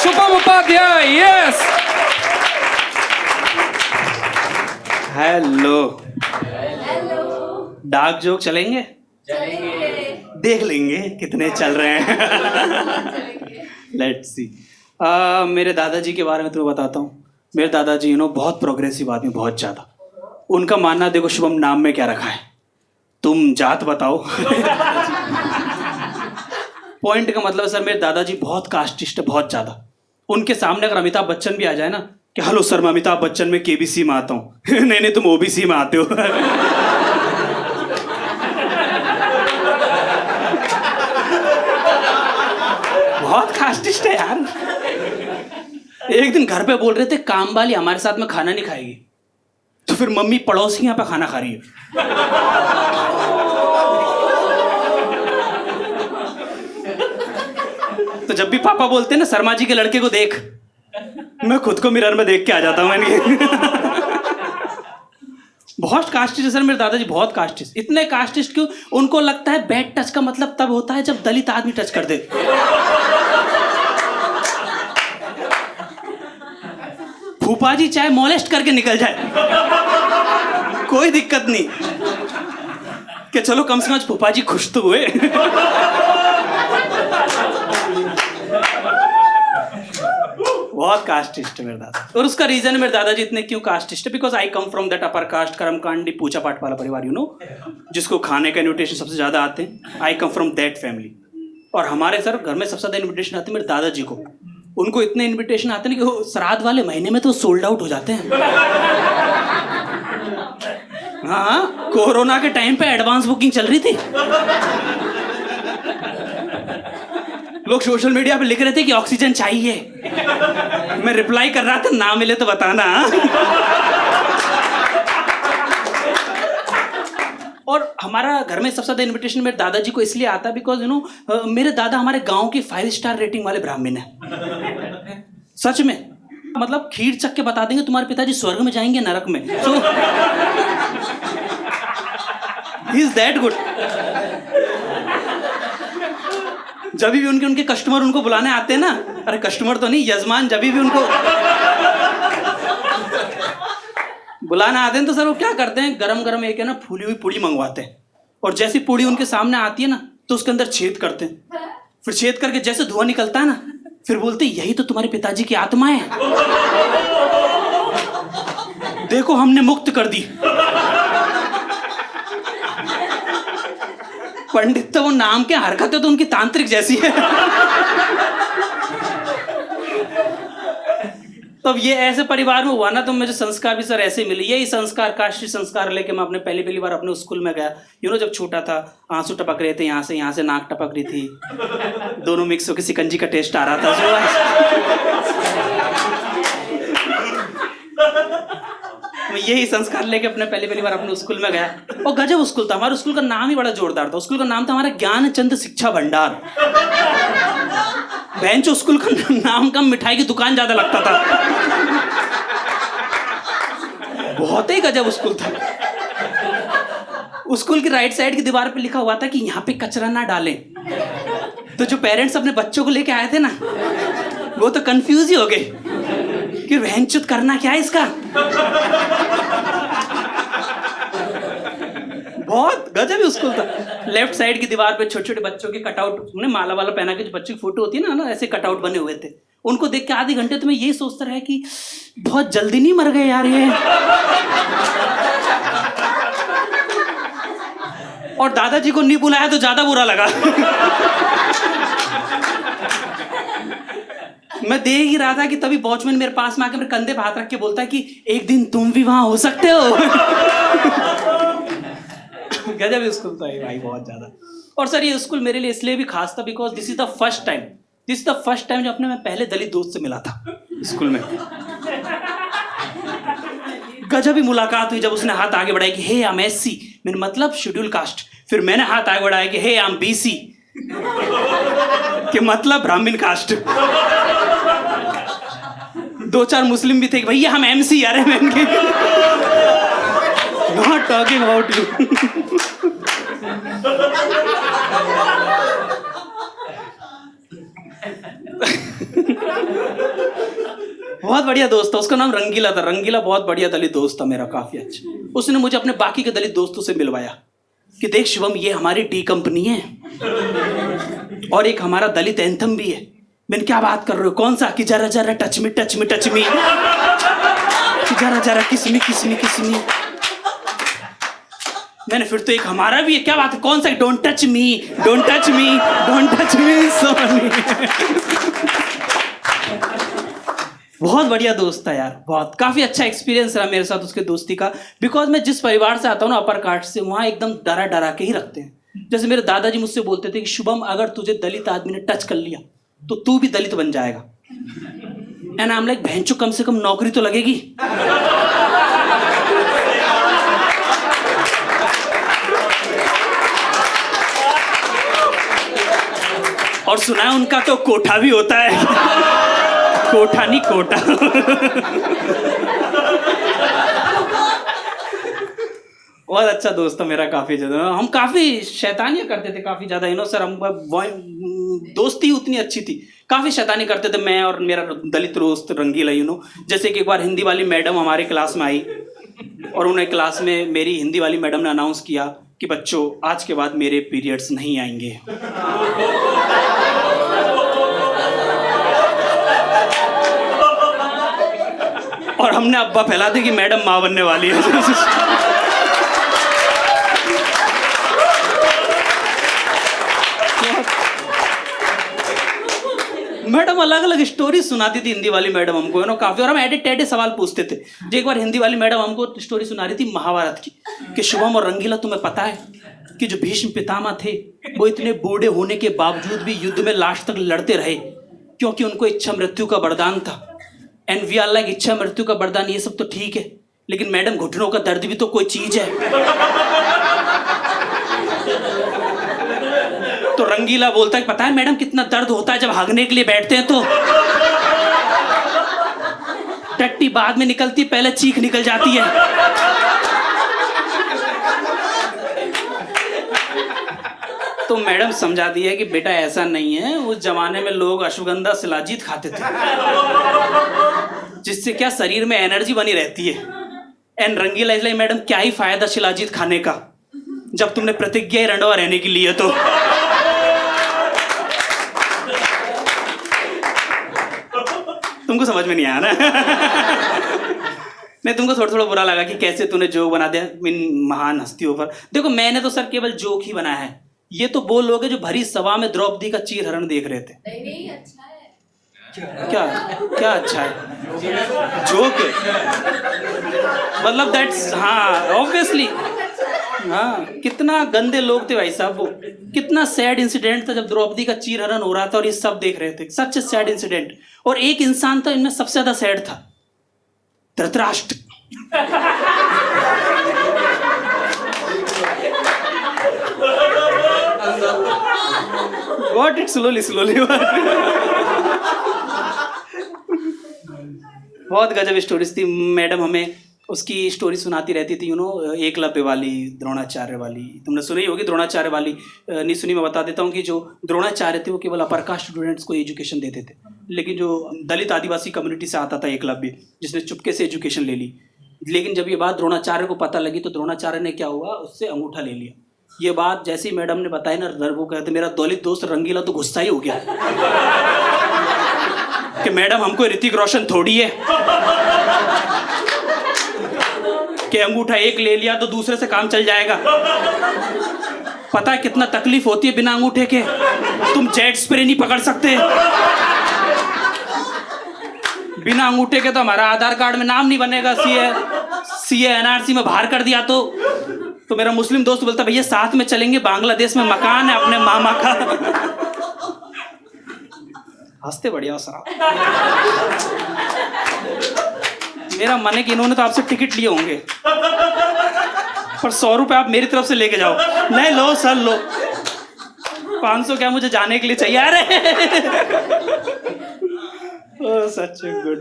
Shubham Upadhyay. Yes. Hello. Dark joke चलेंगे? देख लेंगे कितने चल रहे हैं. Let's see. मेरे दादाजी के बारे में तुम्हें बताता हूँ. मेरे दादाजी बहुत प्रोग्रेसिव आदमी, बहुत ज़्यादा. उनका मानना, देखो शुभम नाम में क्या रखा है, तुम जात बताओ. पॉइंट का मतलब सर, मेरे दादाजी बहुत कास्टिस्ट है, बहुत ज़्यादा. उनके सामने अगर अमिताभ बच्चन भी आ जाए ना कि हेलो सर मैं अमिताभ बच्चन में केबीसी में आता हूँ. नहीं नहीं, तुम ओबीसी में आते हो. बहुत कास्टिस्ट है यार. एक दिन घर पे बोल रहे थे काम वाली हमारे साथ में खाना नहीं खाएगी, तो फिर मम्मी पड़ोसी यहाँ पे खाना खा रही है. तो जब भी पापा बोलते हैं ना शर्मा जी के लड़के को देख, मैं खुद को मिरर में देख के आ जाता हूँ. मैंने बहुत कास्टिस्ट है सर मेरे दादाजी, बहुत कास्टिस्ट. इतने कास्टिस्ट क्यों? उनको लगता है बैड टच का मतलब तब होता है जब दलित आदमी टच कर दे. फूफा जी चाहे मॉलेस्ट करके निकल जाए, कोई दिक्कत नहीं, कि चलो कम से कम फूफा जी खुश तो हुए. बहुत कास्टिस्ट है मेरे दादा. और उसका रीजन मेरे दादाजी इतने क्यों कास्टिस्ट है, because I come from that upper caste कर्मकांडी पूजा पाठ वाला परिवार, जिसको खाने का इन्विटेशन सबसे ज्यादा आते हैं. आई कम फ्रॉम दैट फैमिली. और हमारे सर घर में सबसे ज्यादा इन्विटेशन आते हैं मेरे दादाजी को. उनको इतने इन्विटेशन आते हैं कि वो श्राद्ध वाले महीने में तो सोल्ड आउट हो जाते हैं. हाँ, कोरोना के टाइम पे एडवांस बुकिंग चल रही थी. लोग सोशल मीडिया पे लिख रहे थे कि ऑक्सीजन चाहिए. मैं रिप्लाई कर रहा था, ना मिले तो बताना. और हमारा घर में सबसे ज्यादा इन्विटेशन मेरे दादाजी को इसलिए आता है बिकॉज मेरे दादा हमारे गांव की 5 स्टार रेटिंग वाले ब्राह्मण है. सच में, मतलब खीर चख के बता देंगे तुम्हारे पिताजी स्वर्ग में जाएंगे नरक में. सो ही इज दैट गुड. जब भी उनके कस्टमर उनको बुलाने आते हैं ना, अरे कस्टमर तो नहीं, यजमान, जब भी उनको बुलाना आते हैं तो सर वो क्या करते हैं, गरम गरम एक है ना फूली हुई पूड़ी मंगवाते हैं. और जैसी पूड़ी उनके सामने आती है ना तो उसके अंदर छेद करते हैं. फिर छेद करके जैसे धुआं निकलता है ना, फिर बोलते हैं यही तो तुम्हारे पिताजी की आत्मा है, देखो हमने मुक्त कर दी. पंडित तो वो नाम के, हरकतें तो उनकी तांत्रिक जैसी है. तो ये ऐसे परिवार में हुआ ना, तो मुझे संस्कार भी सर ऐसे मिले. यही संस्कार, काशी संस्कार लेके मैं अपने पहली बार अपने स्कूल में गया. जब छोटा था, आंसू टपक रहे थे, यहाँ से नाक टपक रही थी, दोनों मिक्स होकर सिकंजी का टेस्ट आ रहा था. मैं यही संस्कार लेके अपने पहली बार अपने स्कूल में गया. और गजब स्कूल था. हमारे स्कूल का नाम ही बड़ा जोरदार था. स्कूल का नाम था हमारा ज्ञानचंद शिक्षा भंडार. बेंच स्कूल का नाम कम, मिठाई की दुकान ज्यादा लगता था. बहुत ही गजब स्कूल था. स्कूल की राइट साइड की दीवार पे लिखा हुआ था कि यहाँ पे कचरा ना डालें. तो जो पेरेंट्स अपने बच्चों को लेके आए थे ना, वो तो कंफ्यूज ही हो गए कि वहनचुत करना क्या है इसका. बहुत गजब स्कूल था. लेफ्ट साइड की दीवार पे छोटे छोटे बच्चों के कटआउट, उन्हें माला वाला पहना के जो बच्चों की फोटो होती है ना, ऐसे कटआउट बने हुए थे. उनको देख के आधे घंटे तो मैं यही सोचता रहा कि बहुत जल्दी नहीं मर गए यार ये. और दादाजी को नहीं बुलाया तो ज्यादा बुरा लगा. मैं देख ही रहा था कि तभी वॉचमैन मेरे पास में आके मेरे कंधे पे हाथ रख के बोलता है कि एक दिन तुम भी वहां हो सकते हो. गजब स्कूल था भाई, बहुत ज्यादा. और सर ये स्कूल मेरे लिए इसलिए भी खास था because this is the first time जब अपने मैं पहले दलित दोस्त से मिला था स्कूल में. गजब ही मुलाकात हुई जब उसने हाथ आगे बढ़ाया कि हे आई एम एससी, मैंने मतलब शेड्यूल कास्ट. फिर मैंने हाथ आगे बढ़ाया कि हे आई एम बीसी, कि मतलब ब्राह्मण कास्ट. 2-4 मुस्लिम भी थे कि भैया हम एमसी. अरे मैं नॉट टॉकिंग अबाउट यू. बहुत बढ़िया दोस्त था, उसका नाम रंगीला था। रंगीला बहुत बढ़िया दलित दोस्त था मेरा, काफी अच्छा। उसने मुझे अपने बाकी के दलित दोस्तों से मिलवाया कि देख शिवम, ये हमारी डी कंपनी है और एक हमारा दलित एंथम भी है। मैंने क्या बात कर रहे हो, कौन सा? कि जरा जरा touch me touch me touch me, कि जरा जरा किसमी किसमी किसमी। मैंने फिर तो एक हमारा भी है, क्या बात है, कौन सा? Don't touch me don't touch me don't touch me Soni. बहुत बढ़िया दोस्त था यार, बहुत काफी अच्छा एक्सपीरियंस रहा मेरे साथ उसके दोस्ती का। बिकॉज मैं जिस परिवार से आता हूँ ना, अपर कास्ट से, वहाँ एकदम डरा डरा के ही रखते हैं। जैसे मेरे दादाजी मुझसे बोलते थे कि शुभम, अगर तुझे दलित आदमी ने टच कर लिया तो तू भी दलित बन जाएगा। एंड आई एम लाइक, भैंचो कम से कम नौकरी तो लगेगी। और सुना है उनका तो कोठा भी होता है। कोठा नहीं, कोटा। बहुत अच्छा दोस्त था मेरा, काफी ज्यादा। हम काफी शैतानियां करते थे काफी ज्यादा, सर। हम दोस्ती उतनी अच्छी थी, काफी शैतानी करते थे मैं और मेरा दलित दोस्त रंगीला। जैसे कि एक बार हिंदी वाली मैडम हमारे क्लास में आई और उन्हें क्लास में मेरी हिंदी वाली मैडम ने अनाउंस किया कि बच्चों, आज के बाद मेरे पीरियड्स नहीं आएंगे। और हमने अब्बा फैला दी कि मैडम मां बनने वाली है। मैडम अलग अलग स्टोरी सुनाती थी, हिंदी वाली मैडम हमको काफी। और हम एडे टेढ़े सवाल पूछते थे। जो एक बार हिंदी वाली मैडम हमको स्टोरी सुना रही थी महाभारत की, कि शुभम और रंगीला, तुम्हें पता है कि जो भीष्म पितामह थे वो इतने बूढ़े होने के बावजूद भी युद्ध में लास्ट तक लड़ते रहे, क्योंकि उनको इच्छा मृत्यु का वरदान था। एंड वी आर लाइक, इच्छा मृत्यु का वरदान ये सब तो ठीक है, लेकिन मैडम घुटनों का दर्द भी तो कोई चीज है। तो रंगीला बोलता है, पता है मैडम कितना दर्द होता है जब भागने के लिए बैठते हैं तो टट्टी बाद में निकलती, पहले चीख निकल जाती है। तो मैडम समझाती है कि बेटा ऐसा नहीं है, उस जमाने में लोग अश्वगंधा शिलाजीत खाते थे, जिससे क्या शरीर में एनर्जी बनी रहती है। एंड रंगीला इसलिए, मैडम क्या ही फायदा शिलाजीत खाने का जब तुमने प्रतिज्ञा ही रंडवा रहने के लिए। तो तुमको समझ में नहीं आया ना। नहीं, तुमको थोड़ा थोड़ा बुरा लगा कि कैसे तूने जोक बना दिया इन महान हस्तियों पर। देखो, मैंने तो सर केवल जोक ही बनाया है। ये तो वो लोग हैं जो भरी सभा में द्रौपदी का चीर हरण देख रहे थे। नहीं, अच्छा है। क्या क्या अच्छा है? जोक मतलब दैट्स, हाँ ऑब्वियसली, हाँ। कितना गंदे लोग थे भाई साहब वो। कितना सैड इंसिडेंट था जब द्रौपदी का चीर हरण हो रहा था और ये सब देख रहे थे। सच सैड इंसिडेंट। और एक इंसान था इनमें सबसे ज्यादा सैड था, धृतराष्ट्र। Got it slowly. बहुत गजब स्टोरीज थी। मैडम हमें उसकी स्टोरी सुनाती रहती थी, एकलव्य वाली, द्रोणाचार्य वाली। तुमने सुनी होगी द्रोणाचार्य वाली, नहीं सुनी मैं बता देता हूँ कि जो द्रोणाचार्य थे वो केवल अपर कास्ट स्टूडेंट्स को एजुकेशन देते थे, लेकिन जो दलित आदिवासी कम्युनिटी से आता था एकलव्य, जिसने चुपके से एजुकेशन ले ली। लेकिन जब ये बात द्रोणाचार्य को पता लगी तो द्रोणाचार्य ने क्या हुआ, उससे अंगूठा ले लिया। ये बात जैसे ही मैडम ने बताई ना, वो कहते मेरा दलित दोस्त रंगीला तो गुस्सा ही हो गया कि मैडम हमको ऋतिक रोशन थोड़ी है कि अंगूठा एक ले लिया तो दूसरे से काम चल जाएगा। पता है कितना तकलीफ होती है बिना अंगूठे के। तुम जेट स्प्रे नहीं पकड़ सकते बिना अंगूठे के। तो हमारा आधार कार्ड में नाम नहीं बनेगा। सीए एनआरसी में बाहर कर दिया तो मेरा मुस्लिम दोस्त बोलता भैया साथ में चलेंगे, बांग्लादेश में मकान है अपने मामा का। हंसते बढ़िया साहब। मेरा मन है कि इन्होंने तो आपसे टिकट लिए होंगे, पर 100 रुपए आप मेरी तरफ से लेके जाओ। नहीं लो सर, लो 500 क्या मुझे जाने के लिए चाहिए। अरे सच गुड।